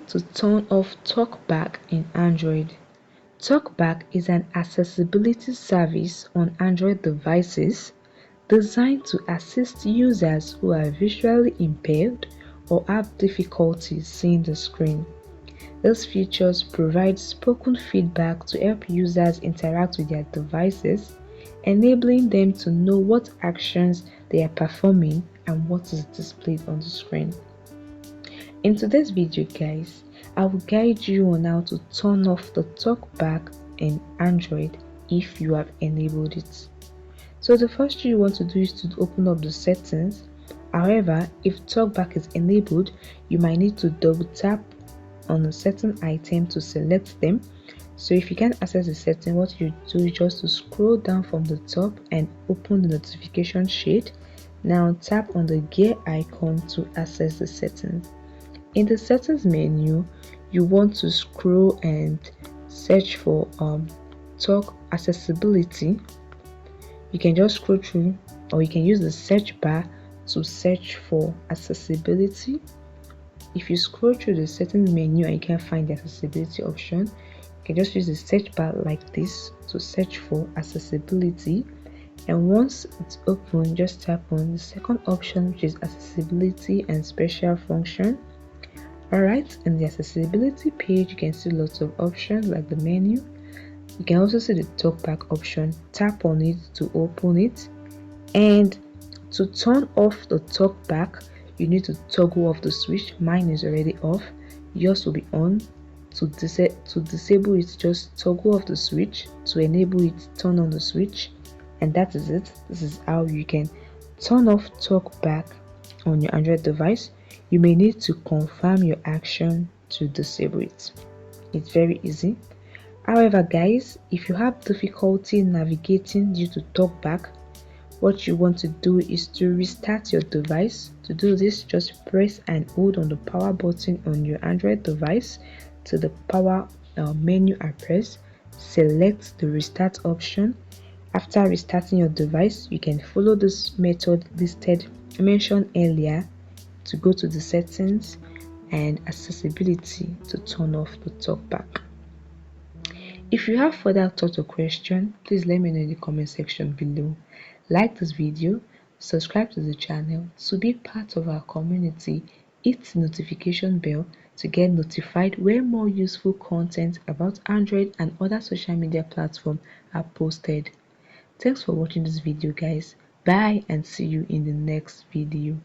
to turn off TalkBack in Android. TalkBack is an accessibility service on Android devices designed to assist users who are visually impaired or have difficulty seeing the screen. These features provide spoken feedback to help users interact with their devices, enabling them to know what actions they are performing and what is displayed on the screen. In today's video guys, I will guide you on how to turn off the TalkBack in Android if you have enabled it. So the first thing you want to do is to open up the settings. However, if TalkBack is enabled, you might need to double tap on a certain item to select them. So if you can't access the setting, what you do is just to scroll down from the top and open the notification shade. Now tap on the gear icon to access the settings. In the settings menu, you want to scroll and search for talk accessibility. You can just scroll through, or you can use the search bar to search for accessibility. If you scroll through the settings menu and you can't find the accessibility option, you can just use the search bar like this to search for accessibility. And once it's open, just tap on the second option, which is accessibility and special function. Alright, in the accessibility page, you can see lots of options like the menu. You can also see the TalkBack option. Tap on it to open it. And to turn off the TalkBack, you need to toggle off the switch. Mine is already off. Yours will be on. To disable it, just toggle off the switch. To enable it, turn on the switch. And that is it. This is how you can turn off TalkBack on your Android device. You may need to confirm your action to disable it. It's very easy. However guys, if you have difficulty navigating due to TalkBack, what you want to do is to restart your device. To do this, just press and hold on the power button on your Android device to the power menu address. Select the restart option. After restarting your device, you can follow this method mentioned earlier to go to the settings and accessibility to turn off the TalkBack. If you have further thoughts or questions, please let me know in the comment section below. Like this video, subscribe to the channel to be part of our community, hit the notification bell to get notified when more useful content about Android and other social media platforms are posted. Thanks for watching this video guys. Bye and see you in the next video.